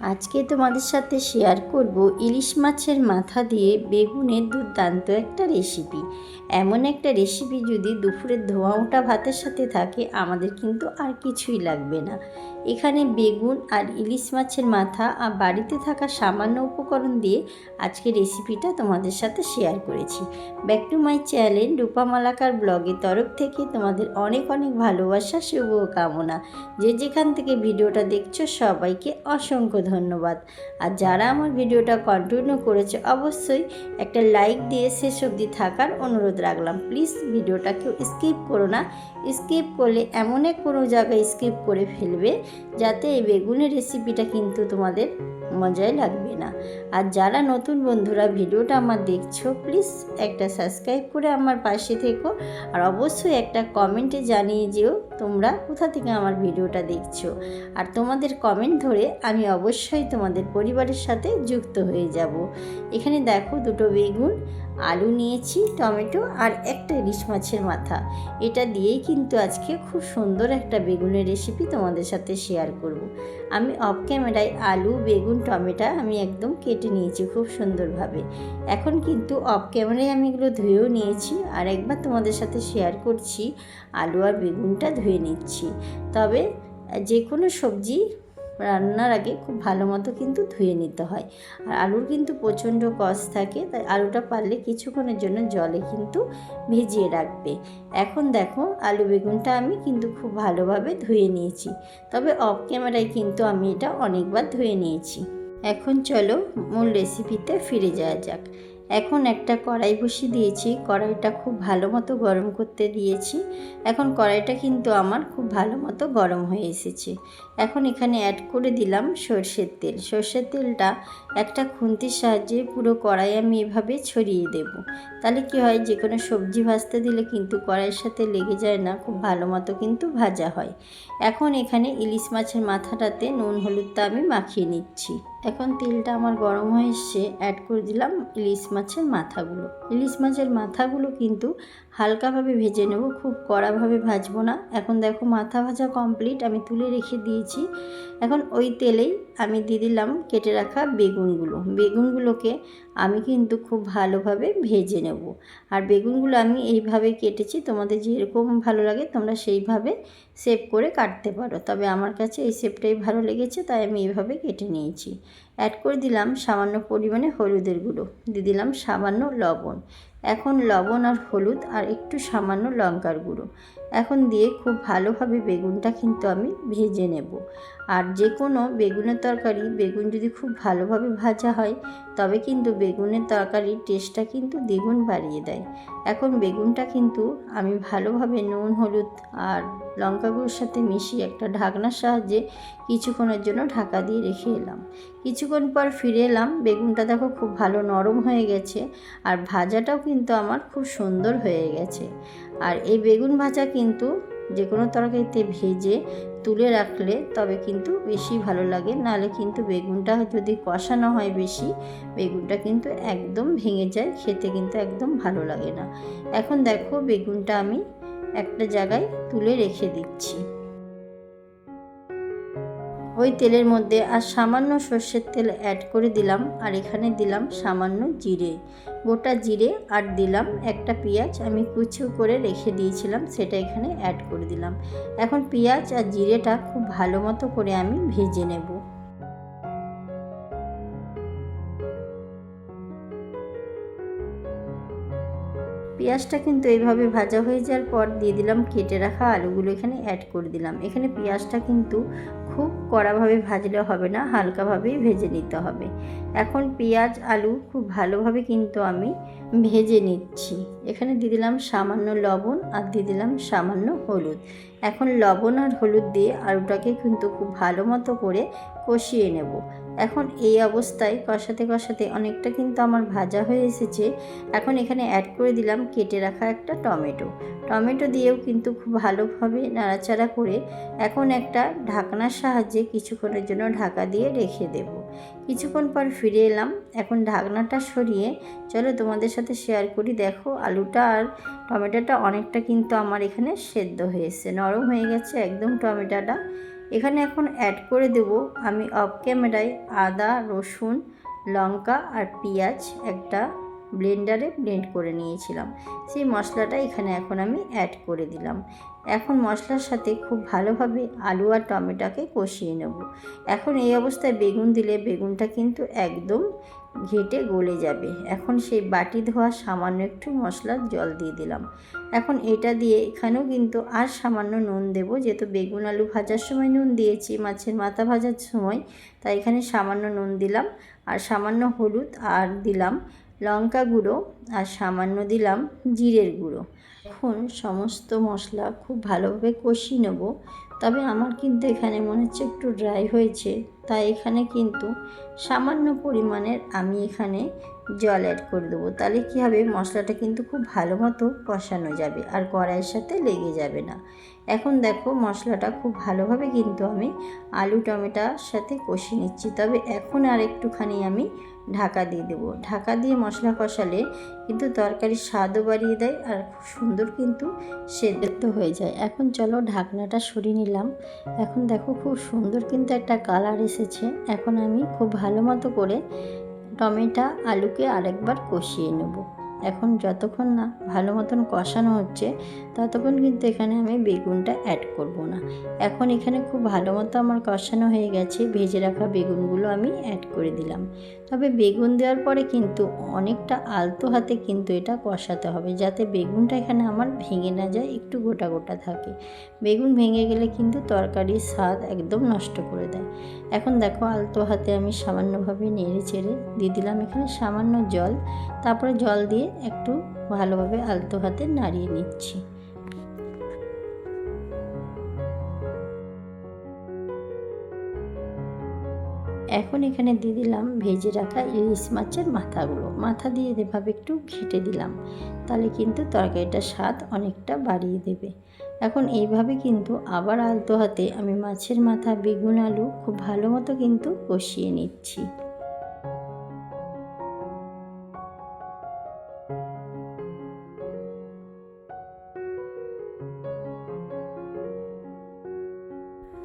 আজকে তোমাদের সাথে শেয়ার করব ইলিশ মাছের মাথা দিয়ে বেগুনের দুর্দান্ত একটা রেসিপি। এমন একটা রেসিপি যদি দুপুরের ধোঁয়া ওঠা ভাতের সাথে থাকে আমাদের কিন্তু আর কিছুই লাগবে না। এখানে বেগুন আর ইলিশ মাছের মাথা আর বাড়িতে থাকা সামান্য উপকরণ দিয়ে আজকে রেসিপিটা তোমাদের সাথে শেয়ার করেছি। ব্যাক টু মাই চ্যানেল রূপা মালাকার ব্লগের তরফ থেকে তোমাদের অনেক অনেক ভালোবাসা শুভকামনা। যে যেখান থেকে ভিডিওটা দেখছো সবাইকে অসংখ্য ধন্যবাদ। আর যারা আমার ভিডিওটা কন্টিনিউ করেছে অবশ্যই একটা লাইক দিয়ে শেষ অবধি থাকার অনুরোধ রাখলাম। প্লিজ ভিডিওটা কেউ স্কিপ করো না। স্কিপ করলে এমন এক কোনো জায়গায় স্কিপ করে ফেলবে যাতে এই বেগুনের রেসিপিটা কিন্তু তোমাদের মজাই লাগবে না। আর যারা নতুন বন্ধুরা ভিডিওটা আমার দেখছো প্লিজ একটা সাবস্ক্রাইব করে আমার পাশে থেকো। আর অবশ্যই একটা কমেন্টে জানিয়ে যেও তোমরা কোথা থেকে আমার ভিডিওটা দেখছো। আর তোমাদের কমেন্ট ধরে আমি অবশ্যই তোমাদের পরিবারের সাথে যুক্ত হয়ে যাব। এখানে দেখো দুটো বেগুন, আলু নিয়েছি, টমেটো আর একটা ইলিশ মাছের মাথা। এটা দিয়েই কিন্তু আজকে খুব সুন্দর একটা বেগুনের রেসিপি তোমাদের সাথে শেয়ার করব। আমি অফ ক্যামেরায় আলু, বেগুন, টমেটো আমি একদম কেটে নিয়েছি খুব সুন্দরভাবে। এখন কিন্তু অফ ক্যামেরায় আমি এগুলো ধুয়েও নিয়েছি আর একবার তোমাদের সাথে শেয়ার করছি। আলু আর বেগুনটা ধুয়ে নিচ্ছি। তবে যে কোনো সবজি রান্নার আগে খুব ভালো মতো কিন্তু ধুয়ে নিতে হয়। আর আলুর কিন্তু প্রচণ্ড কষ থাকে, তাই আলুটা পারলে কিছুক্ষণের জন্য জলে কিন্তু ভিজিয়ে রাখবে। এখন দেখো আলু বেগুনটা আমি কিন্তু খুব ভালোভাবে ধুয়ে নিয়েছি। তবে অফ ক্যামেরায় কিন্তু আমি এটা অনেকবার ধুয়ে নিয়েছি। এখন চলো মূল রেসিপিতে ফিরে যাওয়া যাক। এখন একটা কড়াই বসিয়ে দিয়েছি, কড়াইটা খুব ভালো মতো গরম করতে দিয়েছি। এখন কড়াইটা কিন্তু আমার খুব ভালো মতো গরম হয়ে এসেছে। এখন এখানে অ্যাড করে দিলাম সর্ষের তেল। সর্ষের তেলটা একটা খুন্তির সাহায্যে পুরো কড়াই আমি এভাবে ছড়িয়ে দেব। তাহলে কি হয়, যে কোনো সবজি ভাজতে দিলে কিন্তু কড়াইয়ের সাথে লেগে যায় না, খুব ভালো মতো কিন্তু ভাজা হয়। এখন এখানে ইলিশ মাছের মাথাটাতে নুন হলুদটা আমি মাখিয়ে নিচ্ছি। এখন তেলটা আমার গরম হয়ে এসছে, অ্যাড করে দিলাম ইলিশ মাছের মাথাগুলো। ইলিশ মাছের মাথাগুলো কিন্তু হালকাভাবে ভেজে নেব, খুব কড়াভাবে ভাজবো না। এখন দেখো মাথা ভাজা কমপ্লিট, আমি তুলে রেখে দিয়েছি। এখন ওই তেলেই আমি দিয়ে দিলাম কেটে রাখা বেগুনগুলোকে আমি কিন্তু খুব ভালোভাবে ভেজে নেব। আর বেগুনগুলো আমি এইভাবে কেটেছি, তোমাদের যেরকম ভালো লাগে তোমরা সেইভাবে শেপ করে কাটতে পারো। তবে আমার কাছে এই শেপটাই ভালো লেগেছে, তাই আমি এইভাবে কেটে নিয়েছি। অ্যাড করে দিলাম সামান্য পরিমাণে হলুদের গুঁড়ো, দিয়ে দিলাম সামান্য লবণ। এখন লবণ আর হলুদ আর একটু সামান্য লঙ্কার গুঁড়ো এখন দিয়ে খুব ভালোভাবে বেগুনটা কিন্তু আমি ভেজে নেব। আর যে কোনো বেগুনের তরকারি, বেগুন যদি খুব ভালোভাবে ভাজা হয় তবে কিন্তু বেগুনের তরকারির টেস্টটা কিন্তু দ্বিগুণ বাড়িয়ে দেয়। এখন বেগুনটা কিন্তু আমি ভালোভাবে নুন, হলুদ আর লঙ্কা গুঁড়োর সাথে মিশিয়ে একটা ঢাকনার সাহায্যে কিছুক্ষণের জন্য ঢাকা দিয়ে রেখে এলাম। কিছুক্ষণ পর ফিরে এলাম, বেগুনটা দেখো খুব ভালো নরম হয়ে গেছে আর ভাজাটাও কিন্তু আমার খুব সুন্দর হয়ে গেছে। আর এই বেগুন ভাজা কিন্তু যে কোনো তরকারিতে ভেজে তুলে রাখলে তবে কিন্তু বেশি ভালো লাগে, নাহলে কিন্তু বেগুনটা যদি কষানো হয় বেশি, বেগুনটা কিন্তু একদম ভেঙে যায়, খেতে কিন্তু একদম ভালো লাগে না। এখন দেখো বেগুনটা আমি একটা জায়গায় তুলে রেখে দিচ্ছি। ওই তেলের মধ্যে আর সামান্য সর্ষের তেল অ্যাড করে দিলাম। আর এখানে দিলাম সামান্য জিরে, গোটা জিরে, আর দিলাম একটা পেঁয়াজ আমি কুচো করে রেখে দিয়েছিলাম, সেটা এখানে অ্যাড করে দিলাম। এখন পেঁয়াজ আর জিরেটা খুব ভালো মতো করে আমি ভেজে নেব। পেঁয়াজটা কিন্তু এইভাবে ভাজা হয়ে যাওয়ার পর দিয়ে দিলাম কেটে রাখা আলুগুলো, এখানে অ্যাড করে দিলাম। এখানে পেঁয়াজটা কিন্তু খুব কড়াভাবে ভাজলে হবে না, হালকাভাবেই ভেজে নিতে হবে। এখন পেঁয়াজ আলু খুব ভালোভাবে কিন্তু আমি ভেজে নিচ্ছি। এখানে দিয়ে দিলাম সামান্য লবণ আর দিয়ে দিলাম সামান্য হলুদ। এখন লবণ আর হলুদ দিয়ে আলুটাকে কিন্তু খুব ভালো মতো করে কষিয়ে নেব। এখন এই অবস্থায় কষাতে কষাতে অনেকটা কিন্তু আমার ভাজা হয়ে এসেছে। এখন এখানে অ্যাড করে দিলাম কেটে রাখা একটা টমেটো দিয়েও কিন্তু খুব ভালোভাবে নাড়াচাড়া করে এখন একটা ঢাকনার সাহায্যে কিছুক্ষণের জন্য ঢাকা দিয়ে রেখে দেব। কিছুক্ষণ পর ফিরে এলাম। এখন ঢাকনাটা সরিয়ে চলো তোমাদের সাথে শেয়ার করি। দেখো আলুটা আর টমেটোটা অনেকটা কিন্তু আমার এখানে সেদ্ধ হয়েছে, নরম হয়ে গেছে একদম টমেটোটা। এখানে এখন অ্যাড করে দেব আমি অফ ক্যামেরায় আদা, রসুন, লঙ্কা আর পেঁয়াজ একটা ব্লেন্ডারে ব্লেন্ড করে নিয়েছিলাম। সেই মশলাটা এখানে এখন আমি অ্যাড করে দিলাম। এখন মশলার সাথে খুব ভালোভাবে আলু আর টমেটোকে কষিয়ে নেব। এখন এই অবস্থায় বেগুন দিলে বেগুনটা কিন্তু একদম ঘেটে গলে যাবে। এখন সেই বাটি ধোয়া সামান্য একটু মশলার জল দিয়ে দিলাম। এখন এটা দিয়ে এখানেও কিন্তু আর সামান্য নুন দেব, যেহেতু বেগুন আলু ভাজার সময় নুন দিয়েছি, মাছের মাথা ভাজার সময়, তাই এখানে সামান্য নুন দিলাম আর সামান্য হলুদ আর দিলাম লঙ্কা গুঁড়ো আর সামান্য দিলাম জিরের গুঁড়ো। এখন সমস্ত মশলা খুব ভালোভাবে কষিয়ে নেব। তবে আমার কিন্তু এখানে মনে হচ্ছে একটু ড্রাই হয়েছে, তাই এখানে কিন্তু সামান্য পরিমাণের আমি এখানে জল অ্যাড করে দেবো। তাহলে কী হবে, মশলাটা কিন্তু খুব ভালো মতো কষানো যাবে আর কড়াইয়ের সাথে লেগে যাবে না। এখন দেখো মশলাটা খুব ভালোভাবে কিন্তু আমি আলু টমেটোর সাথে কষিয়ে নিচ্ছি। তবে এখন আর একটুখানি আমি ঢাকা দিয়ে দেবো। ঢাকা দিয়ে মশলা কষালে কিন্তু তরকারির স্বাদও বাড়িয়ে দেয় আর খুব সুন্দর কিন্তু সেদ্ধ হয়ে যায়। এখন চলো ঢাকনাটা সরিয়ে নিলাম। এখন দেখো খুব সুন্দর কিন্তু একটা কালার এসেছে। এখন আমি খুব ভালো মতো করে টমেটো আলুকে আরেকবার কষিয়ে নেব। এখন যতক্ষণ না ভালো মতন কষানো হচ্ছে ততক্ষণ কিন্তু এখানে আমি বেগুনটা অ্যাড করব না। এখন এখানে খুব ভালো মতো আমার কষানো হয়ে গেছে, ভেজে রাখা বেগুনগুলো আমি অ্যাড করে দিলাম। তবে বেগুন দেওয়ার পরে কিন্তু অনেকটা আলতো হাতে কিন্তু এটা কষাতে হবে, যাতে বেগুনটা এখানে আমার ভেঙে না যায়, একটু গোটা গোটা থাকে। বেগুন ভেঙে গেলে কিন্তু তরকারির স্বাদ একদম নষ্ট করে দেয়। এখন দেখো আলতো হাতে আমি সামান্যভাবে নেড়ে চেড়ে দিয়ে দিলাম এখানে সামান্য জল। তারপরে জল দিয়ে একটু ভালোভাবে আলতো হাতে নাড়িয়ে নিচ্ছি। এখন এখানে দিয়ে দিলাম ভেজে রাখা ইলিশ মাছের মাথাগুলো। মাথা দিয়ে এভাবে একটু ঘেঁটে দিলাম, তাহলে কিন্তু তরকারিটার স্বাদ অনেকটা বাড়িয়ে দেবে। এখন এইভাবে কিন্তু আবার আলতো হাতে আমি মাছের মাথা, বেগুন, আলু খুব ভালো মতো কিন্তু কষিয়ে নিচ্ছি।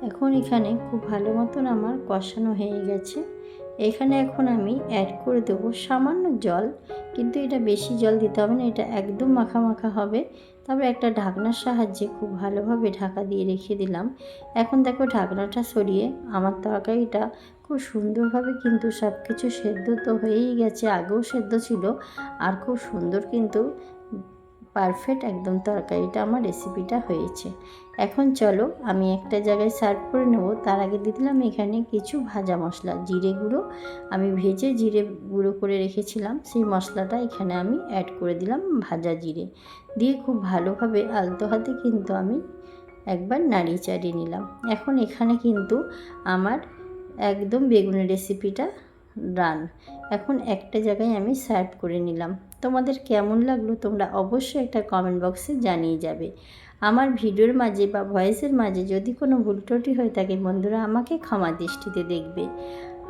এখন এখানে খুব ভালো মতন আমার কষানো হয়ে গেছে। এখানে এখন আমি অ্যাড করে দেবো সামান্য জল, কিন্তু এটা বেশি জল দিতে হবে না, এটা একদম মাখা মাখা হবে। তারপরে একটা ঢাকনার সাহায্যে খুব ভালোভাবে ঢাকা দিয়ে রেখে দিলাম। এখন দেখো ঢাকনাটা সরিয়ে আমার তরকারিটা খুব সুন্দরভাবে কিন্তু সব কিছু সেদ্ধ তো হয়েই গেছে, আগেও সেদ্ধ ছিল, আর খুব সুন্দর কিন্তু পারফেক্ট একদম তরকারিটা আমার রেসিপিটা হয়েছে। এখন চলো আমি একটা জায়গায় সার্ভ করে নেব। তার আগে দিয়ে দিলাম এখানে কিছু ভাজা মশলা, জিরে গুঁড়ো আমি ভেজে জিরে গুঁড়ো করে রেখেছিলাম, সেই মশলাটা এখানে আমি অ্যাড করে দিলাম। ভাজা জিরে দিয়ে খুব ভালোভাবে আলতো হাতে কিন্তু আমি একবার নাড়িয়ে চাড়িয়ে নিলাম। এখন এখানে কিন্তু আমার একদম বেগুনের রেসিপিটা রান। এখন একটা জায়গায় আমি সার্ভ করে নিলাম। তোমাদের কেমন লাগলো তোমরা অবশ্যই একটা কমেন্ট বক্সে জানিয়ে যাবে। আমার ভিডিওর মাঝে বা ভয়েসের মাঝে যদি কোনো ভুল ত্রুটি হয়ে থাকে বন্ধুরা আমাকে ক্ষমা দৃষ্টিতে দেখবে।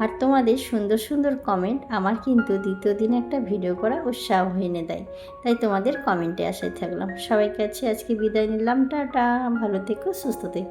আর তোমাদের সুন্দর সুন্দর কমেন্ট আমার কিন্তু দ্বিতীয় দিন একটা ভিডিও করা উৎসাহ এনে দেয়। তাই তোমাদের কমেন্টে আশায় থাকলাম। সবাই কাছে আজকে বিদায় নিলাম। টাটা, ভালো থেকো, সুস্থ থেকো।